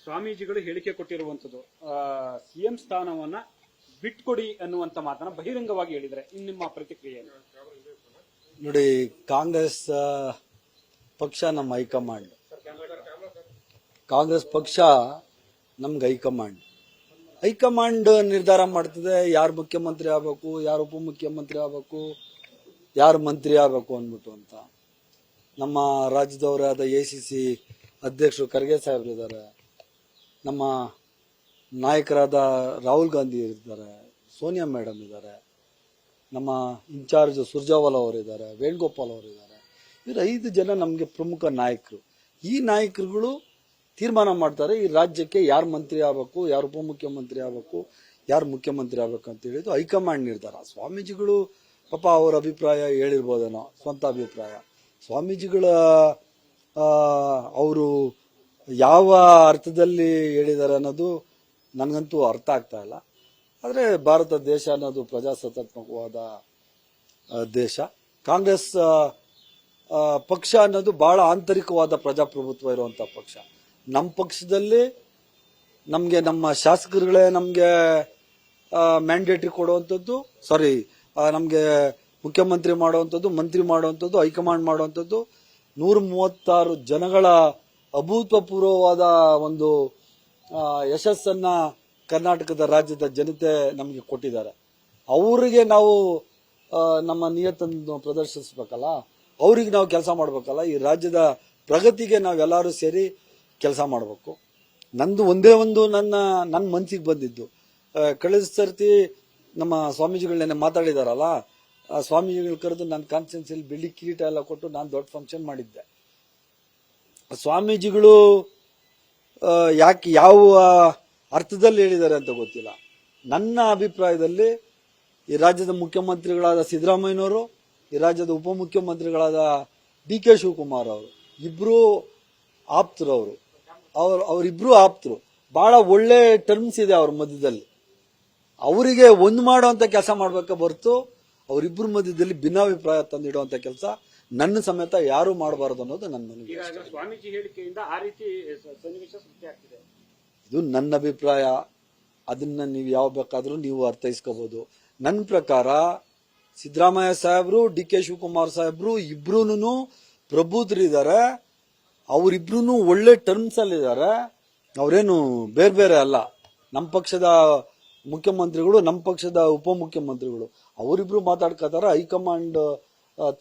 ಸ್ವಾಮೀಜಿಗಳು ಹೇಳಿಕೆ ಕೊಟ್ಟಿರುವಂತದ್ದು ಸಿಎಂ ಸ್ಥಾನವನ್ನ ಬಿಟ್ಕೊಡಿ ಅನ್ನುವಂತ ಮಾತನ್ನ ಬಹಿರಂಗವಾಗಿ ಹೇಳಿದ್ರೆ ನಿಮ್ಮ ಪ್ರತಿಕ್ರಿಯೆ ನೋಡಿ. ಕಾಂಗ್ರೆಸ್ ಪಕ್ಷ ನಮ್ಮ ಹೈಕಮಾಂಡ್, ಕಾಂಗ್ರೆಸ್ ಪಕ್ಷ ನಮ್ಗೆ ಹೈಕಮಾಂಡ್ ನಿರ್ಧಾರ ಮಾಡ್ತದೆ ಯಾರು ಮುಖ್ಯಮಂತ್ರಿ ಆಗಬೇಕು, ಯಾರು ಉಪಮುಖ್ಯಮಂತ್ರಿ ಆಗಬೇಕು, ಯಾರು ಮಂತ್ರಿ ಆಗಬೇಕು ಅಂದ್ಬಿಟ್ಟು ಅಂತ. ನಮ್ಮ ರಾಜ್ಯದವರಾದ ACC ಅಧ್ಯಕ್ಷರು ಖರ್ಗೆ ಸಾಹೇಬ್ರಿದ್ದಾರೆ, ನಮ್ಮ ನಾಯಕರಾದ ರಾಹುಲ್ ಗಾಂಧಿ ಇದ್ದಾರೆ, ಸೋನಿಯಾ ಮೇಡಮ್ ಇದ್ದಾರೆ, ನಮ್ಮ ಇನ್ಚಾರ್ಜ್ ಸುರ್ಜಾವಾಲಾ ಅವರಿದ್ದಾರೆ, ವೇಣುಗೋಪಾಲ್ ಅವರಿದ್ದಾರೆ. ಇವರು 5 ಜನ ನಮಗೆ ಪ್ರಮುಖ ನಾಯಕರು. ಈ ನಾಯಕರುಗಳು ತೀರ್ಮಾನ ಮಾಡ್ತಾರೆ ಈ ರಾಜ್ಯಕ್ಕೆ ಯಾರು ಮಂತ್ರಿ ಆಗಬೇಕು, ಯಾರು ಉಪಮುಖ್ಯಮಂತ್ರಿ ಆಗಬೇಕು, ಯಾರು ಮುಖ್ಯಮಂತ್ರಿ ಆಗಬೇಕು ಅಂತ ಹೇಳಿದ್ದು ಹೈಕಮಾಂಡ್ ನಿರ್ಧಾರ. ಸ್ವಾಮೀಜಿಗಳು ಪಾಪ ಅವರ ಅಭಿಪ್ರಾಯ ಹೇಳಿರ್ಬೋದೇನೋ, ಸ್ವಂತ ಅಭಿಪ್ರಾಯ. ಸ್ವಾಮೀಜಿಗಳ ಅವರು ಯಾವ ಅರ್ಥದಲ್ಲಿ ಹೇಳಿದ್ದಾರೆ ಅನ್ನೋದು ನನಗಂತೂ ಅರ್ಥ ಆಗ್ತಾ ಇಲ್ಲ. ಆದರೆ ಭಾರತ ದೇಶ ಅನ್ನೋದು ಪ್ರಜಾಸತ್ತಾತ್ಮಕವಾದ ದೇಶ. ಕಾಂಗ್ರೆಸ್ ಪಕ್ಷ ಅನ್ನೋದು ಬಹಳ ಆಂತರಿಕವಾದ ಪ್ರಜಾಪ್ರಭುತ್ವ ಇರುವಂತ ಪಕ್ಷ. ನಮ್ಮ ಪಕ್ಷದಲ್ಲಿ ನಮಗೆ ನಮ್ಮ ಶಾಸಕರುಗಳೇ ನಮಗೆ ಮ್ಯಾಂಡೇಟರಿ ಕೊಡುವಂಥದ್ದು, ನಮಗೆ ಮುಖ್ಯಮಂತ್ರಿ ಮಾಡುವಂಥದ್ದು, ಮಂತ್ರಿ ಮಾಡುವಂಥದ್ದು, ಹೈಕಮಾಂಡ್ ಮಾಡುವಂಥದ್ದು. 136 ಜನಗಳ ಅಭೂತಪೂರ್ವವಾದ ಒಂದು ಯಶಸ್ಸನ್ನ ಕರ್ನಾಟಕದ ರಾಜ್ಯದ ಜನತೆ ನಮಗೆ ಕೊಟ್ಟಿದ್ದಾರೆ. ಅವರಿಗೆ ನಾವು ನಮ್ಮ ನಿಯತ್ತನ್ನು ಪ್ರದರ್ಶಿಸಬೇಕಲ್ಲ, ಅವ್ರಿಗೆ ನಾವು ಕೆಲಸ ಮಾಡಬೇಕಲ್ಲ. ಈ ರಾಜ್ಯದ ಪ್ರಗತಿಗೆ ನಾವೆಲ್ಲರೂ ಸೇರಿ ಕೆಲಸ ಮಾಡಬೇಕು. ನಂದು ಒಂದೇ ಒಂದು ನನ್ನ ಮನಸ್ಸಿಗೆ ಬಂದಿದ್ದು, ಕಳೆದ ಸರ್ತಿ ನಮ್ಮ ಸ್ವಾಮೀಜಿಗಳನ್ನೇ ಮಾತಾಡಿದಾರಲ್ಲ, ಆ ಸ್ವಾಮೀಜಿಗಳು ಕರೆದು ನನ್ನ ಕಾನ್ಸ್ಟಿಟ್ಯೂನ್ಸಿಯಲ್ಲಿ ಬೆಳ್ಳಿ ಕಿರೀಟ ಎಲ್ಲ ಕೊಟ್ಟು ನಾನು ದೊಡ್ಡ ಫಂಕ್ಷನ್ ಮಾಡಿದ್ದೆ. ಸ್ವಾಮೀಜಿಗಳು ಯಾಕೆ ಯಾವ ಅರ್ಥದಲ್ಲಿ ಹೇಳಿದ್ದಾರೆ ಅಂತ ಗೊತ್ತಿಲ್ಲ. ನನ್ನ ಅಭಿಪ್ರಾಯದಲ್ಲಿ ಈ ರಾಜ್ಯದ ಮುಖ್ಯಮಂತ್ರಿಗಳಾದ ಸಿದ್ದರಾಮಯ್ಯನವರು, ಈ ರಾಜ್ಯದ ಉಪಮುಖ್ಯಮಂತ್ರಿಗಳಾದ DK ಶಿವಕುಮಾರ್ ಅವರು ಇಬ್ರು ಆಪ್ತರು. ಅವರಿಬ್ರು ಆಪ್ತರು. ಬಹಳ ಒಳ್ಳೆ ಟರ್ಮ್ಸ್ ಇದೆ ಅವ್ರ ಮಧ್ಯದಲ್ಲಿ. ಅವರಿಗೆ ಒಂದು ಮಾಡುವಂತ ಕೆಲಸ ಮಾಡ್ಬೇಕ ಹೊರತು ಅವರಿಬ್ಬರ ಮಧ್ಯದಲ್ಲಿ ಭಿನ್ನಾಭಿಪ್ರಾಯ ತಂದಿಡುವಂತ ಕೆಲಸ ನನ್ನ ಸಮೇತ ಯಾರು ಮಾಡಬಾರದು ಅನ್ನೋದು ನನ್ನ ಮನವಿ. ಸ್ವಾಮೀಜಿ ಹೇಳಿಕೆಯಿಂದ ಆ ರೀತಿ ಸನ್ನಿವೇಶ ಸೃಷ್ಟಿಯಾಗ್ತಿದೆ. ಇದು ನನ್ನ ಅಭಿಪ್ರಾಯ. ಅದನ್ನ ನೀವು ಯಾವ ಬೇಕಾದ್ರೂ ನೀವು ಅರ್ಥೈಸ್ಕೋಬಹುದು. ನನ್ನ ಪ್ರಕಾರ ಸಿದ್ದರಾಮಯ್ಯ ಸಾಹೇಬ್ರು, DK ಶಿವಕುಮಾರ್ ಸಾಹೇಬ್ರು ಇಬ್ರು ಪ್ರಬುದ್ಧರಿದ್ದಾರೆ. ಅವರಿಬ್ರು ಒಳ್ಳೆ ಟರ್ಮ್ಸ್ ಅಲ್ಲಿ ಇದ್ದಾರೆ. ಅವರೇನು ಬೇರೆ ಬೇರೆ ಅಲ್ಲ. ನಮ್ಮ ಪಕ್ಷದ ಮುಖ್ಯಮಂತ್ರಿಗಳು, ನಮ್ಮ ಪಕ್ಷದ ಉಪಮುಖ್ಯಮಂತ್ರಿಗಳು ಅವರಿಬ್ರು ಮಾತಾಡ್ಕೋತಾರ. ಹೈಕಮಾಂಡ್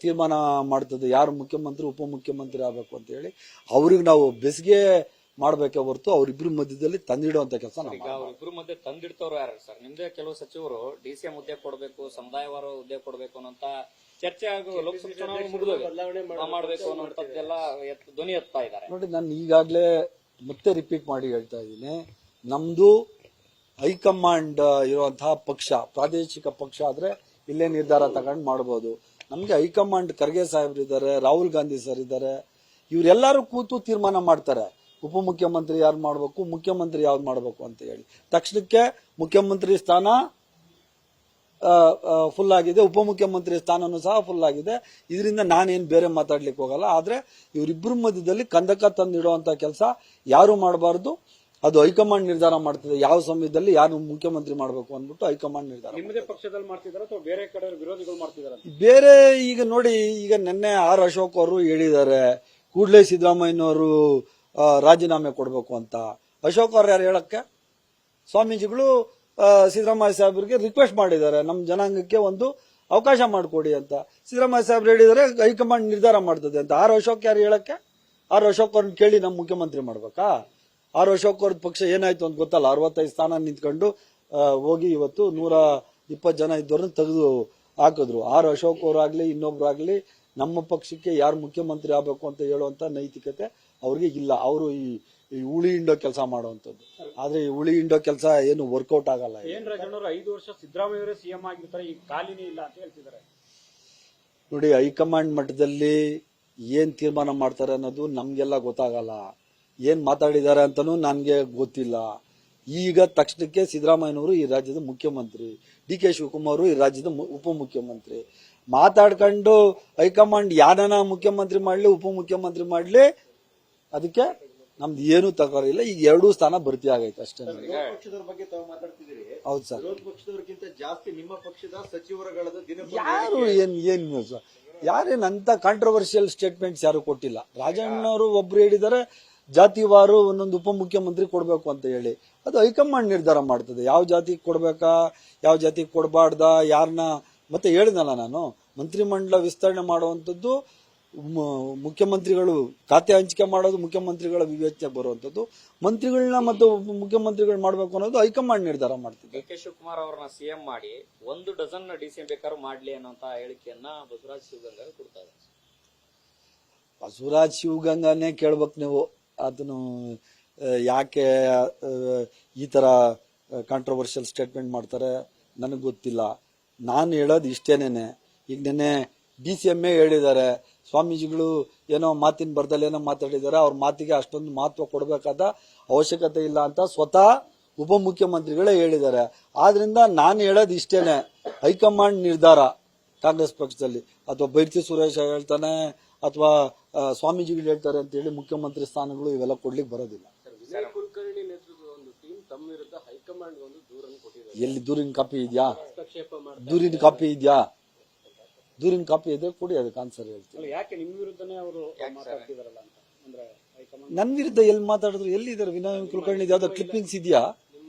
ತೀರ್ಮಾನ ಮಾಡ್ತದೆ ಯಾರು ಮುಖ್ಯಮಂತ್ರಿ ಉಪಮುಖ್ಯಮಂತ್ರಿ ಆಗಬೇಕು ಅಂತ ಹೇಳಿ. ಅವ್ರಿಗೆ ನಾವು ಬೆಸಿಗೆ ಮಾಡ್ಬೇಕೆ ಹೊರತು ಅವರಿಬ್ರು ಮಧ್ಯದಲ್ಲಿ ತಂದಿಡುವಂತ ಕೆಲಸ. ಅವರಿಬ್ರು ಮಧ್ಯೆ ತಂದಿಡ್ತವ್ರು ಯಾರು ಸರ್? ನಿಮ್ದೇ ಕೆಲವು ಸಚಿವರು DCM ಹುದ್ದೆ ಕೊಡಬೇಕು, ಸಮುದಾಯವಾರ ಹುದ್ದೆ ಕೊಡಬೇಕು ಅನ್ನೋಂತ ಚರ್ಚೆ ಹಾಗೂ ಲೋಕಸಭೆ ಚುನಾವಣೆ ಮುಗಿದು ಮಾಡಬೇಕು ಅನ್ನೋಂಥದ್ದೆಲ್ಲ ಧ್ವನಿ ಎತ್ತಾ ಇದ್ದಾರೆ. ನೋಡಿ, ನಾನು ಈಗಾಗಲೇ ಮತ್ತೆ ರಿಪೀಟ್ ಮಾಡಿ ಹೇಳ್ತಾ ಇದ್ದೀನಿ, ನಮ್ದು ಹೈಕಮಾಂಡ್ ಇರುವಂತಹ ಪಕ್ಷ, ಪ್ರಾದೇಶಿಕ ಪಕ್ಷ ಆದ್ರೆ ಇಲ್ಲೇ ನಿರ್ಧಾರ ತಗೊಂಡು ಮಾಡಬಹುದು. ನಮ್ಗೆ ಹೈಕಮಾಂಡ್ ಖರ್ಗೆ ಸಾಹೇಬ್ರು ಇದ್ದಾರೆ, ರಾಹುಲ್ ಗಾಂಧಿ ಸರ್ ಇದ್ದಾರೆ. ಇವರೆಲ್ಲರೂ ಕೂತು ತೀರ್ಮಾನ ಮಾಡ್ತಾರೆ ಉಪಮುಖ್ಯಮಂತ್ರಿ ಯಾರು ಮಾಡಬೇಕು, ಮುಖ್ಯಮಂತ್ರಿ ಯಾವ್ದು ಮಾಡಬೇಕು ಅಂತ ಹೇಳಿ. ತಕ್ಷಣಕ್ಕೆ ಮುಖ್ಯಮಂತ್ರಿ ಸ್ಥಾನ ಫುಲ್ ಆಗಿದೆ, ಉಪಮುಖ್ಯಮಂತ್ರಿ ಸ್ಥಾನನೂ ಸಹ ಫುಲ್ ಆಗಿದೆ. ಇದರಿಂದ ನಾನೇನು ಬೇರೆ ಮಾತಾಡ್ಲಿಕ್ಕೆ ಹೋಗಲ್ಲ. ಆದ್ರೆ ಇವರಿಬ್ಬರ ಮಧ್ಯದಲ್ಲಿ ಕಂದಕ ತಂದಿಡುವಂತ ಕೆಲಸ ಯಾರು ಮಾಡಬಾರದು. ಅದು ಹೈಕಮಾಂಡ್ ನಿರ್ಧಾರ ಮಾಡ್ತದೆ ಯಾವ ಸಮಯದಲ್ಲಿ ಯಾರು ಮುಖ್ಯಮಂತ್ರಿ ಮಾಡಬೇಕು ಅಂದ್ಬಿಟ್ಟು ಹೈಕಮಾಂಡ್ ನಿರ್ಧಾರ. ನಿಮ್ಮದೇ ಪಕ್ಷದಲ್ಲಿ ಮಾಡ್ತಿದಾರ ಅಥವಾ ಬೇರೆ ಕಡೆ ವಿರೋಧಿಗಳು ಮಾಡ್ತಿದಾರ? ಬೇರೆ ಈಗ ನೋಡಿ, ಈಗ ನಿನ್ನೆ R ಅಶೋಕ್ ಅವರು ಹೇಳಿದ್ದಾರೆ ಕೂಡಲೇ ಸಿದ್ದರಾಮಯ್ಯನವರು ರಾಜೀನಾಮೆ ಕೊಡಬೇಕು ಅಂತ. ಅಶೋಕ್ ಅವ್ರು ಯಾರು ಹೇಳಕ್ಕೆ? ಸ್ವಾಮೀಜಿಗಳು ಸಿದ್ದರಾಮಯ್ಯ ಸಾಹೇಬ್ರಿಗೆ ರಿಕ್ವೆಸ್ಟ್ ಮಾಡಿದ್ದಾರೆ, ನಮ್ಮ ಜನಾಂಗಕ್ಕೆ ಒಂದು ಅವಕಾಶ ಮಾಡಿಕೊಡಿ ಅಂತ. ಸಿದ್ದರಾಮಯ್ಯ ಸಾಹೇಬ್ರು ಹೇಳಿದರೆ ಹೈಕಮಾಂಡ್ ನಿರ್ಧಾರ ಮಾಡ್ತದೆ ಅಂತ. R ಅಶೋಕ್ ಯಾರು ಹೇಳಕ್ಕೆ? R ಅಶೋಕ್ ಅವ್ರನ್ನ ಕೇಳಿ ನಮ್ಮ ಮುಖ್ಯಮಂತ್ರಿ ಮಾಡ್ಬೇಕಾ? R ಅಶೋಕ್ ಅವ್ರ ಪಕ್ಷ ಏನಾಯ್ತು ಅಂತ ಗೊತ್ತಲ್ಲ. 65 ಸ್ಥಾನ ನಿಂತ್ಕೊಂಡು ಹೋಗಿ ಇವತ್ತು 120 ಜನ ಇದ್ದವ್ರನ್ನ ತೆಗೆದು ಹಾಕಿದ್ರು. R ಅಶೋಕ್ ಅವರಾಗ್ಲಿ ಇನ್ನೊಬ್ರಾಗ್ಲಿ ನಮ್ಮ ಪಕ್ಷಕ್ಕೆ ಯಾರು ಮುಖ್ಯಮಂತ್ರಿ ಆಗ್ಬೇಕು ಅಂತ ಹೇಳುವಂತ ನೈತಿಕತೆ ಅವ್ರಿಗೆ ಇಲ್ಲ. ಅವರು ಈ ಉಳಿ ಹಿಂಡೋ ಕೆಲಸ ಮಾಡುವಂತದ್ದು. ಆದ್ರೆ ಈ ಉಳಿ ಹಿಂಡೋ ಕೆಲಸ ಏನು ವರ್ಕೌಟ್ ಆಗಲ್ಲ. ಏನ್ ರಾಜಣ್ಣವರು 5 ವರ್ಷ ಸಿದ್ದರಾಮಯ್ಯವರೇ CM ಆಗಿರ್ತಾರೆ, ಈಗ ಖಾಲಿನೇ ಇಲ್ಲ ಅಂತ ಹೇಳ್ತಿದ್ದಾರೆ. ನೋಡಿ, ಹೈಕಮಾಂಡ್ ಮಟ್ಟದಲ್ಲಿ ಏನ್ ತೀರ್ಮಾನ ಮಾಡ್ತಾರೆ ಅನ್ನೋದು ನಮ್ಗೆಲ್ಲ ಗೊತ್ತಾಗಲ್ಲ. ಏನ್ ಮಾತಾಡಿದ್ದಾರೆ ಅಂತಾನೂ ನನ್ಗೆ ಗೊತ್ತಿಲ್ಲ. ಈಗ ತಕ್ಷಣಕ್ಕೆ ಸಿದ್ದರಾಮಯ್ಯನವರು ಈ ರಾಜ್ಯದ ಮುಖ್ಯಮಂತ್ರಿ, DK ಶಿವಕುಮಾರ್ ಈ ರಾಜ್ಯದ ಉಪಮುಖ್ಯಮಂತ್ರಿ ಮಾತಾಡ್ಕೊಂಡು ಹೈಕಮಾಂಡ್ ಯಾರನ್ನ ಮುಖ್ಯಮಂತ್ರಿ ಮಾಡ್ಲಿ ಉಪಮುಖ್ಯಮಂತ್ರಿ ಮಾಡ್ಲಿ ಅದಕ್ಕೆ ನಮ್ದು ಏನು ತಕರಾರಿಲ್ಲ. ಈಗ 2 ಸ್ಥಾನ ಭರ್ತಿ ಆಗೈತೆ ಅಷ್ಟೇ. ಪಕ್ಷದವ್ರ ಬಗ್ಗೆ ತಾವು ಮಾತಾಡ್ತಿದ್ದೀರಿ. ಹೌದು ಸರ್. ವಿರೋಧ ಪಕ್ಷದವ್ರಿಗಿಂತ ಜಾಸ್ತಿ ನಿಮ್ಮ ಪಕ್ಷದ ಸಚಿವರುಗಳ ದಿನ ಯಾರು ಏನು ಯಾರೇನು ಅಂತ ಕಾಂಟ್ರವರ್ಷಿಯಲ್ ಸ್ಟೇಟ್ಮೆಂಟ್ಸ್ ಯಾರು ಕೊಟ್ಟಿಲ್ಲ. ರಾಜಣ್ಣವರು ಒಬ್ರು ಹೇಳಿದ್ದಾರೆ ಜಾತಿವಾರು ಒಂದೊಂದು ಉಪಮುಖ್ಯಮಂತ್ರಿ ಕೊಡಬೇಕು ಅಂತ ಹೇಳಿ. ಅದು ಹೈಕಮಾಂಡ್ ನಿರ್ಧಾರ ಮಾಡ್ತದೆ ಯಾವ ಜಾತಿಗೆ ಕೊಡ್ಬೇಕಾ, ಯಾವ ಜಾತಿಗೆ ಕೊಡಬಾರ್ದ, ಯಾರನ್ನ. ಮತ್ತೆ ಹೇಳಿದ್ನಲ್ಲ ನಾನು, ಮಂತ್ರಿಮಂಡಲ ವಿಸ್ತರಣೆ ಮಾಡುವಂಥದ್ದು ಮುಖ್ಯಮಂತ್ರಿಗಳು ಖಾತೆ ಹಂಚಿಕೆ ಮಾಡೋದು ಮುಖ್ಯಮಂತ್ರಿಗಳ ವಿವೇಚನೆ ಬರುವಂತದ್ದು, ಮಂತ್ರಿಗಳನ್ನ ಮತ್ತು ಮುಖ್ಯಮಂತ್ರಿಗಳು ಮಾಡಬೇಕು ಅನ್ನೋದು ಹೈಕಮಾಂಡ್ ನಿರ್ಧಾರ ಮಾಡ್ತಿದೆ. ಡಿ ಕೆ ಶಿವಕುಮಾರ್ ಅವರನ್ನ ಸಿಎಂ ಮಾಡಿ 1 ಡಜನ್ ಡಿಸಿಎಂ ಬೇಕಾದ್ರೂ ಮಾಡ್ಲಿ ಅನ್ನೋಂತ ಹೇಳಿಕೆಯನ್ನ ಬಸವರಾಜ ಶಿವಗಂಗಾ ಕೊಡ್ತಾರೆ. ಬಸವರಾಜ್ ಶಿವಗಂಗಾನೇ ಕೇಳ್ಬೇಕು ನೀವು. ಅದನ್ನು ಯಾಕೆ ಈ ತರ ಕಾಂಟ್ರವರ್ಷಿಯಲ್ ಸ್ಟೇಟ್ಮೆಂಟ್ ಮಾಡ್ತಾರೆ ನನಗೆ ಗೊತ್ತಿಲ್ಲ. ನಾನು ಹೇಳೋದು ಇಷ್ಟೇನೇನೆ. ಈಗ ನೆನ್ನೆ DCM ಹೇಳಿದ್ದಾರೆ, ಸ್ವಾಮೀಜಿಗಳು ಏನೋ ಮಾತಿನ ಬರ್ದಲ್ಲಿ ಏನೋ ಮಾತಾಡಿದ್ದಾರೆ, ಅವ್ರ ಮಾತಿಗೆ ಅಷ್ಟೊಂದು ಮಹತ್ವ ಕೊಡಬೇಕಾದ ಅವಶ್ಯಕತೆ ಇಲ್ಲ ಅಂತ ಸ್ವತಃ ಉಪಮುಖ್ಯಮಂತ್ರಿಗಳೇ ಹೇಳಿದ್ದಾರೆ. ಆದ್ರಿಂದ ನಾನು ಹೇಳೋದು ಇಷ್ಟೇನೆ, ಹೈಕಮಾಂಡ್ ನಿರ್ಧಾರ ಕಾಂಗ್ರೆಸ್ ಪಕ್ಷದಲ್ಲಿ, ಅಥವಾ ಬೈರ್ತಿ ಸುರೇಶ್ ಹೇಳ್ತಾನೆ ಅಥವಾ ಸ್ವಾಮೀಜಿಗಳು ಹೇಳ್ತಾರೆ ಅಂತ ಹೇಳಿ ಮುಖ್ಯಮಂತ್ರಿ ಸ್ಥಾನಗಳು ಇವೆಲ್ಲ ಕೊಡ್ಲಿಕ್ಕೆ ಬರೋದಿಲ್ಲ. ಕುಲಕರ್ಣಿ ನೇತೃತ್ವದ ಒಂದು ಟೀಮ್ ತಮ್ಮ ವಿರುದ್ಧ ಹೈಕಮಾಂಡ್ ಒಂದು ದೂರನ್ನು ಕೊಟ್ಟಿದ್ದಾರೆ. ಎಲ್ಲಿ ದೂರಿನ ಕಾಪಿ ಇದೆಯಾ? ಹಸ್ತಕ್ಷೇಪ ಮಾಡ್ತಾರೆ. ದೂರಿನ ಕಾಪಿ ಇದೆಯಾ? ದೂರಿನ ಕಾಪಿ ಇದೆ, ಕೊಡಿ, ಅದಕ್ಕೆ ಆನ್ಸರ್ ಹೇಳ್ತೀನಿ. ಯಾಕೆ ನಿಮ್ಮ ವಿರುದ್ಧನೇ ಅವರು ಮಾತಾಡ್ತಿದಾರಲ್ಲ ಅಂತ ಅಂದ್ರೆ ಹೈಕಮಾಂಡ್ ನನ್ನ ವಿರುದ್ಧ ಎಲ್ಲಿ ಮಾತಾಡಿದ್ರು? ಎಲ್ಲಿದ್ದಾರೆ ವಿನಯ್ ಕುಲಕರ್ಣಿ? ಯಾವ್ದೋ ಕ್ಲಿಪ್ಪಿಂಗ್ಸ್ ಇದೆಯಾ?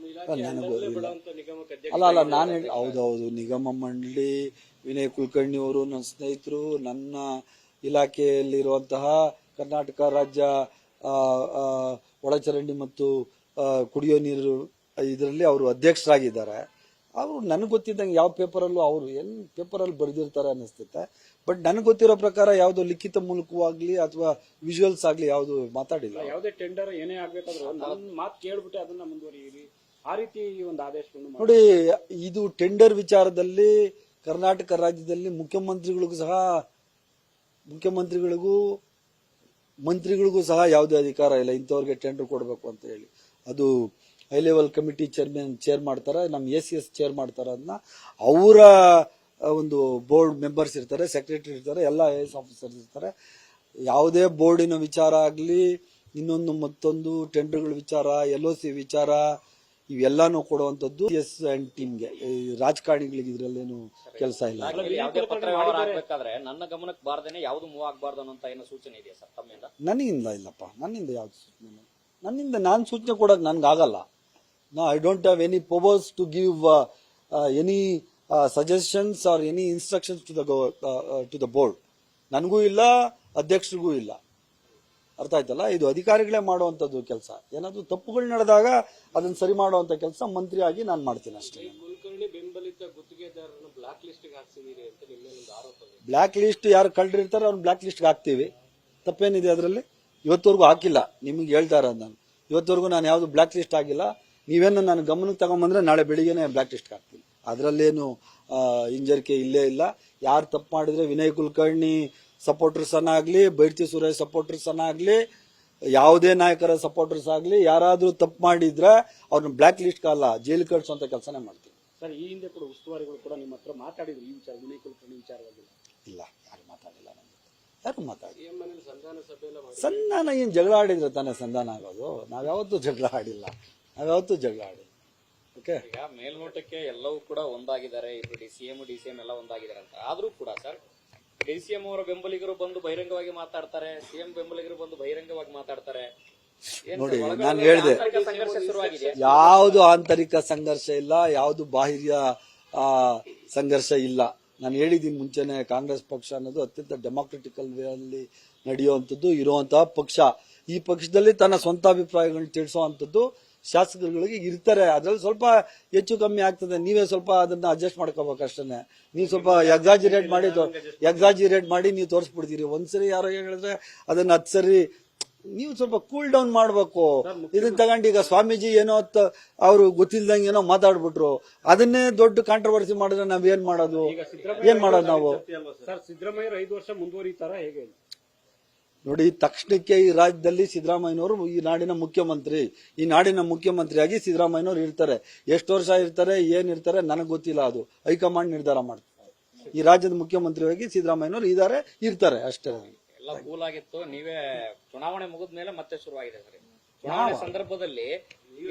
ನನಗೂ ಅಲ್ಲ ನಾನು ಹೌದೌದು, ನಿಗಮ ಮಂಡಳಿ, ವಿನಯ್ ಕುಲಕರ್ಣಿ ಅವರು ನನ್ನ ಸ್ನೇಹಿತರು. ನನ್ನ ಇಲಾಖೆಯಲ್ಲಿರುವಂತಹ ಕರ್ನಾಟಕ ರಾಜ್ಯ ಒಳಚರಂಡಿ ಮತ್ತು ಕುಡಿಯೋ ನೀರು ಇದರಲ್ಲಿ ಅವರು ಅಧ್ಯಕ್ಷರಾಗಿದ್ದಾರೆ. ಅವರು ನನಗೆ ಗೊತ್ತಿದ್ದಂಗೆ ಯಾವ ಪೇಪರಲ್ಲೂ ಅವರು ಏನು ಪೇಪರಲ್ಲಿ ಬರೆದಿರ್ತಾರೆ ಅನ್ನಿಸ್ತೈತೆ. ಬಟ್ ನನಗೆ ಗೊತ್ತಿರೋ ಪ್ರಕಾರ ಯಾವುದೋ ಲಿಖಿತ ಮೂಲಕವಾಗ್ಲಿ ಅಥವಾ ವಿಜುವಲ್ಸ್ ಆಗ್ಲಿ ಯಾವುದು ಮಾತಾಡಿಲ್ಲ. ಯಾವುದೇ ಟೆಂಡರ್ ಏನೇ ಆಗ್ಬೇಕಾದ್ರೂ ನನ್ನ ಮಾತು ಕೇಳ್ಬಿಟ್ಟು ಅದನ್ನ ಮುಂದುವರಿಯಿರಿ, ಆ ರೀತಿ ಒಂದು ಆದೇಶವನ್ನು ನೋಡಿ. ಇದು ಟೆಂಡರ್ ವಿಚಾರದಲ್ಲಿ ಕರ್ನಾಟಕ ರಾಜ್ಯದಲ್ಲಿ ಮುಖ್ಯಮಂತ್ರಿಗಳಿಗೂ ಮಂತ್ರಿಗಳಿಗೂ ಸಹ ಯಾವುದೇ ಅಧಿಕಾರ ಇಲ್ಲ ಇಂಥವ್ರಿಗೆ ಟೆಂಡರ್ ಕೊಡಬೇಕು ಅಂತ ಹೇಳಿ. ಅದು ಹೈ ಲೆವೆಲ್ ಕಮಿಟಿ ಚೇರ್ ಮಾಡ್ತಾರೆ, ನಮ್ಮ ACS ಚೇರ್ ಮಾಡ್ತಾರೆ. ಅದನ್ನ ಅವರ ಒಂದು ಬೋರ್ಡ್ ಮೆಂಬರ್ಸ್ ಇರ್ತಾರೆ, ಸೆಕ್ರೆಟರಿ ಇರ್ತಾರೆ, ಎಲ್ಲ IAS ಆಫೀಸರ್ಸ್ ಇರ್ತಾರೆ. ಯಾವುದೇ ಬೋರ್ಡಿನ ವಿಚಾರ ಆಗಲಿ, ಇನ್ನೊಂದು ಮತ್ತೊಂದು ಟೆಂಡರ್ಗಳ ವಿಚಾರ, LOC ವಿಚಾರ, ಇವೆಲ್ಲಾನು ಕೊಡುವಂತದ್ದು ಎಸ್ ಅಂಡ್ ಟೀಮ್ಗೆ. ರಾಜಕಾರಣಿಗಳಿಗೆ ಇದ್ರಲ್ಲೇನು ಕೆಲಸ ಇಲ್ಲ. ಯಾವುದೇ ಪತ್ರ ವ್ಯವಹಾರ ಆಗ್ಬೇಕಾದ್ರೆ ನನ್ನ ಗಮನಕ್ಕೆ ಬಾರ್ದೇನೆ ಯಾವ್ದು ಮೂವ್ ಆಗ್ಬಾರ್ದು ಅನ್ನೋ ಏನೋ ಸೂಚನೆ ಇದೆಯಾ ಸರ್ ತಮ್ಮಿಂದ? ನನ್ನಿಂದ ಇಲ್ಲಪ್ಪ, ನನ್ನಿಂದ ಯಾವ್ದು ಸೂಚನೆ, ನಾನು ಸೂಚನೆ ಕೊಡಕ್ ನನ್ಗಾಗಲ್ಲ. No, I don't have any powers to give any suggestions or any instructions to the board. ನನಗೂ ಇಲ್ಲ, ಅಧ್ಯಕ್ಷರಿಗೂ ಇಲ್ಲ. ಅರ್ಥ ಆಯ್ತಲ್ಲ? ಇದು ಅಧಿಕಾರಿಗಳೇ ಮಾಡುವಂತದ್ದು ಕೆಲಸ. ಏನಾದ್ರು ತಪ್ಪುಗಳು ನಡೆದಾಗ ಅದನ್ನ ಸರಿ ಮಾಡುವಂತ ಕೆಲಸ ಮಂತ್ರಿಯಾಗಿ ನಾನು ಮಾಡ್ತೀನಿ ಅಷ್ಟೇ. ಕುಲಕರ್ಣಿ ಬೆಂಬಲಿತ ಗುತ್ತಿಗೆದಾರರನ್ನು ಬ್ಲಾಕ್ ಲಿಸ್ಟ್ ಹಾಕ್ಸಿದೀರಿ ಅಂತ ನಿಮ್ಮ ಒಂದು ಆರೋಪ. ಬ್ಲಾಕ್ ಲಿಸ್ಟ್ ಯಾರು ಕಳ್ರಿರ್ತಾರೆ ಅವ್ರನ್ನ ಬ್ಲಾಕ್ ಲಿಸ್ಟ್ ಹಾಕ್ತಿವಿ. ತಪ್ಪೇನಿದೆ ಅದರಲ್ಲಿ? ಇವತ್ತವರೆಗೂ ಹಾಕಿಲ್ಲ. ನಿಮ್ಗೆ ಹೇಳ್ತಾ ಇರೋದು ನಾನು, ಇವತ್ತವರೆಗೂ ನಾನು ಯಾವ್ದು ಬ್ಲಾಕ್ ಲಿಸ್ಟ್ ಆಗಿಲ್ಲ. ನೀವೇನು ನಾನು ಗಮನಕ್ಕೆ ತಗೊಂಬಂದ್ರೆ ನಾಳೆ ಬೆಳಿಗ್ಗೆನೆ ಬ್ಲಾಕ್ ಲಿಸ್ಟ್ ಹಾಕ್ತೀನಿ. ಅದರಲ್ಲೇನು ಹಿಂಜರಿಕೆ ಇಲ್ಲೇ ಇಲ್ಲ. ಯಾರು ತಪ್ಪು ಮಾಡಿದ್ರೆ ವಿನಯ್ ಕುಲಕರ್ಣಿ ಸಪೋರ್ಟರ್ಸ್ ಅನ್ನಾಗ್ಲಿ, ಬೈರ್ತಿ ಸುರೇಶ್ ಸಪೋರ್ಟರ್ಸ್ ಅನ್ನಾಗ್ಲಿ, ಯಾವುದೇ ನಾಯಕರ ಸಪೋರ್ಟರ್ಸ್ ಆಗ್ಲಿ, ಯಾರಾದ್ರೂ ತಪ್ಪು ಮಾಡಿದ್ರೆ ಅವ್ರನ್ನ ಬ್ಲಾಕ್ ಲಿಸ್ಟ್ ಅಲ್ಲ, ಜೈಲು ಕಳ್ಸುವಂತ ಕೆಲಸನೇ ಮಾಡ್ತೀವಿ. ಸರ್, ಈ ಹಿಂದೆ ಕೂಡ ಉಸ್ತುವಾರಿಗಳು ಕೂಡ ನಿಮ್ಮ ಹತ್ರ ಮಾತಾಡಿದ್ರು ಈ ವಿಚಾರ, ವಿನಯ್ ಕುಲಕರ್ಣಿ ವಿಚಾರವಾಗಿ? ಇಲ್ಲ, ಯಾರು ಮಾತಾಡಿಲ್ಲ. ಯಾರು ಮಾತಾಡಿ ಸಂಧಾನ ಏನ್ ಜಗಳ ಆಡಿದ್ರೆ ತಾನೇ ಸಂಧಾನ ಆಗೋದು? ನಾವ್ಯಾವತ್ತೂ ಜಗಳ ಆಡಿಲ್ಲ. ಓಕೆ, ಈಗ ಮೇಲ್ನೋಟಕ್ಕೆ ಎಲ್ಲವೂ ಕೂಡ ಒಂದಾಗಿದ್ದಾರೆ. ಇಬ್ರು DCM ಎಲ್ಲ ಒಂದಾಗಿದ್ದಾರೆ ಅಂತ ಆದ್ರೂ ಕೂಡ ಸರ್, DCM ಅವರ ಬೆಂಬಲಿಗರು ಬಂದು ಬಹಿರಂಗವಾಗಿ ಮಾತಾಡ್ತಾರೆ, CM ಬೆಂಬಲಿಗರು ಬಂದು ಬಹಿರಂಗವಾಗಿ ಮಾತಾಡ್ತಾರೆ. ನೋಡಿ, ನಾನು ಹೇಳಿದೆ, ಸಂಘರ್ಷ ಶುರುವಾಗಿದೆ. ಯಾವುದು ಆಂತರಿಕ ಸಂಘರ್ಷ ಇಲ್ಲ, ಯಾವುದು ಬಾಹ್ಯ ಸಂಘರ್ಷ ಇಲ್ಲ. ನಾನು ಹೇಳಿದ್ದೀನಿ ಮುಂಚೆನೆ, ಕಾಂಗ್ರೆಸ್ ಪಕ್ಷ ಅನ್ನೋದು ಅತ್ಯಂತ ಡೆಮಾಕ್ರೆಟಿಕಲ್ ವೇ ಅಲ್ಲಿ ನಡೆಯುವಂಥದ್ದು ಇರುವಂತಹ ಪಕ್ಷ. ಈ ಪಕ್ಷದಲ್ಲಿ ತನ್ನ ಸ್ವಂತ ಅಭಿಪ್ರಾಯಗಳನ್ನ ತಿಳಿಸುವಂಥದ್ದು ಶಾಸಕರುಗಳಿಗೆ ಇರ್ತಾರೆ. ಅದ್ರಲ್ಲಿ ಸ್ವಲ್ಪ ಹೆಚ್ಚು ಕಮ್ಮಿ ಆಗ್ತದೆ. ನೀವೇ ಸ್ವಲ್ಪ ಅದನ್ನ ಅಡ್ಜಸ್ಟ್ ಮಾಡ್ಕೋಬೇಕಷ್ಟೇ. ನೀವು ಸ್ವಲ್ಪ ಎಕ್ಸಾಜಿರೇಟ್ ಮಾಡಿ ನೀವು ತೋರಿಸ್ಬಿಡ್ತೀರಿ. ಒಂದ್ಸರಿ ಯಾರೋ ಹೇಳಿದ್ರೆ ಅದನ್ನ 10 ಸರಿ ನೀವು ಸ್ವಲ್ಪ ಕೂಲ್ ಡೌನ್ ಮಾಡ್ಬೇಕು. ಇದನ್ನ ತಗೊಂಡು ಈಗ ಸ್ವಾಮೀಜಿ ಏನೋ ಅವ್ರು ಗೊತ್ತಿಲ್ದಂಗೆ ಏನೋ ಮಾತಾಡ್ಬಿಟ್ರು, ಅದನ್ನೇ ದೊಡ್ಡ ಕಾಂಟ್ರವರ್ಸಿ ಮಾಡಿದ್ರೆ ನಾವ್ ಏನ್ ಮಾಡೋದು ನಾವು? ಸರ್, ಸಿದ್ದರಾಮಯ್ಯ 5 ವರ್ಷ ಮುಂದುವರಿತಾರ ಹೇಗೆ? ನೋಡಿ, ತಕ್ಷಣಕ್ಕೆ ಈ ರಾಜ್ಯದಲ್ಲಿ ಸಿದ್ದರಾಮಯ್ಯನವರು ಈ ನಾಡಿನ ಮುಖ್ಯಮಂತ್ರಿಯಾಗಿ ಸಿದ್ದರಾಮಯ್ಯನವರು ಇರ್ತಾರೆ. ಎಷ್ಟು ವರ್ಷ ಇರ್ತಾರೆ, ಏನಿರ್ತಾರೆ ನನಗೆ ಗೊತ್ತಿಲ್ಲ. ಅದು ಹೈಕಮಾಂಡ್ ನಿರ್ಧಾರ ಮಾಡ್ತಾರೆ. ಈ ರಾಜ್ಯದ ಮುಖ್ಯಮಂತ್ರಿಯಾಗಿ ಸಿದ್ದರಾಮಯ್ಯನವರು ಇರ್ತಾರೆ ಅಷ್ಟೇ. ಎಲ್ಲ ಕೂಲ್ ಆಗಿತ್ತು. ನೀವೇ ಚುನಾವಣೆ ಮುಗಿದ ಮೇಲೆ ಮತ್ತೆ ಶುರುವಾಗಿದೆ ಸರ್. ಚುನಾವಣೆ ಸಂದರ್ಭದಲ್ಲಿ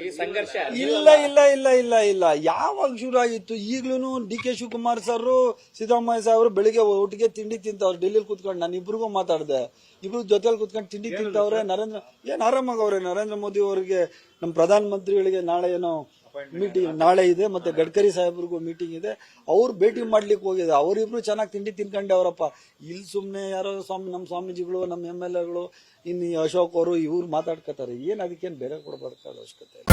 ಈ ಸಂಘರ್ಷ ಇಲ್ಲ ಯಾವಾಗ ಶುರು ಆಗಿತ್ತು? ಈಗ್ಲೂ D K Shivakumar sir Siddaramaiah ಸಾಹೇಬರು ಬೆಳಿಗ್ಗೆ ಒಟ್ಟಿಗೆ ತಿಂಡಿ ತಿಂತವ್ರು. ಡೆಲ್ಲಿಲಿ ಕುತ್ಕೊಂಡು ನಾನು ಇಬ್ರಿಗೂ ಮಾತಾಡಿದೆ, ಇಬ್ರು ಜೊತೆಲಿ ಕುತ್ಕೊಂಡು ತಿಂಡಿ ತಿಂತವ್ರೆ. ಏನ್ ಆರಾಮಾಗವ್ರೆ ನರೇಂದ್ರ ಮೋದಿ ಅವರಿಗೆ, ನಮ್ಮ ಪ್ರಧಾನ ಮಂತ್ರಿಗಳಿಗೆ ನಾಳೆ ಏನೋ ಮೀಟಿಂಗ್ ನಾಳೆ ಇದೆ, ಮತ್ತೆ ಗಡ್ಕರಿ ಸಾಹೇಬ್ರಿಗೂ ಮೀಟಿಂಗ್ ಇದೆ, ಅವ್ರು ಭೇಟಿ ಮಾಡ್ಲಿಕ್ಕೆ ಹೋಗಿದೆ. ಅವರಿಬ್ರು ಚೆನ್ನಾಗಿ ತಿಂಡಿ ತಿನ್ಕೊಂಡೆ ಅವರಪ್ಪ. ಇಲ್ಲಿ ಸುಮ್ನೆ ಯಾರೋ ನಮ್ಮ ಸ್ವಾಮೀಜಿಗಳು, ನಮ್ಮ MLAಗಳು, ಇನ್ನು ಅಶೋಕ್ ಅವರು ಇವ್ರು ಮಾತಾಡ್ಕೋತಾರೆ. ಏನ್ ಅದಕ್ಕೇನು ಬೇರೆ ಕೊಡಬೇಕಾದ ಅವಶ್ಯಕತೆ ಇಲ್ಲ.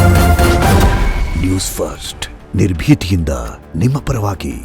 ನ್ಯೂಸ್ ಫಸ್ಟ್ ನಿರ್ಭೀತಿಯಿಂದ ನಿಮ್ಮ ಪರವಾಗಿ.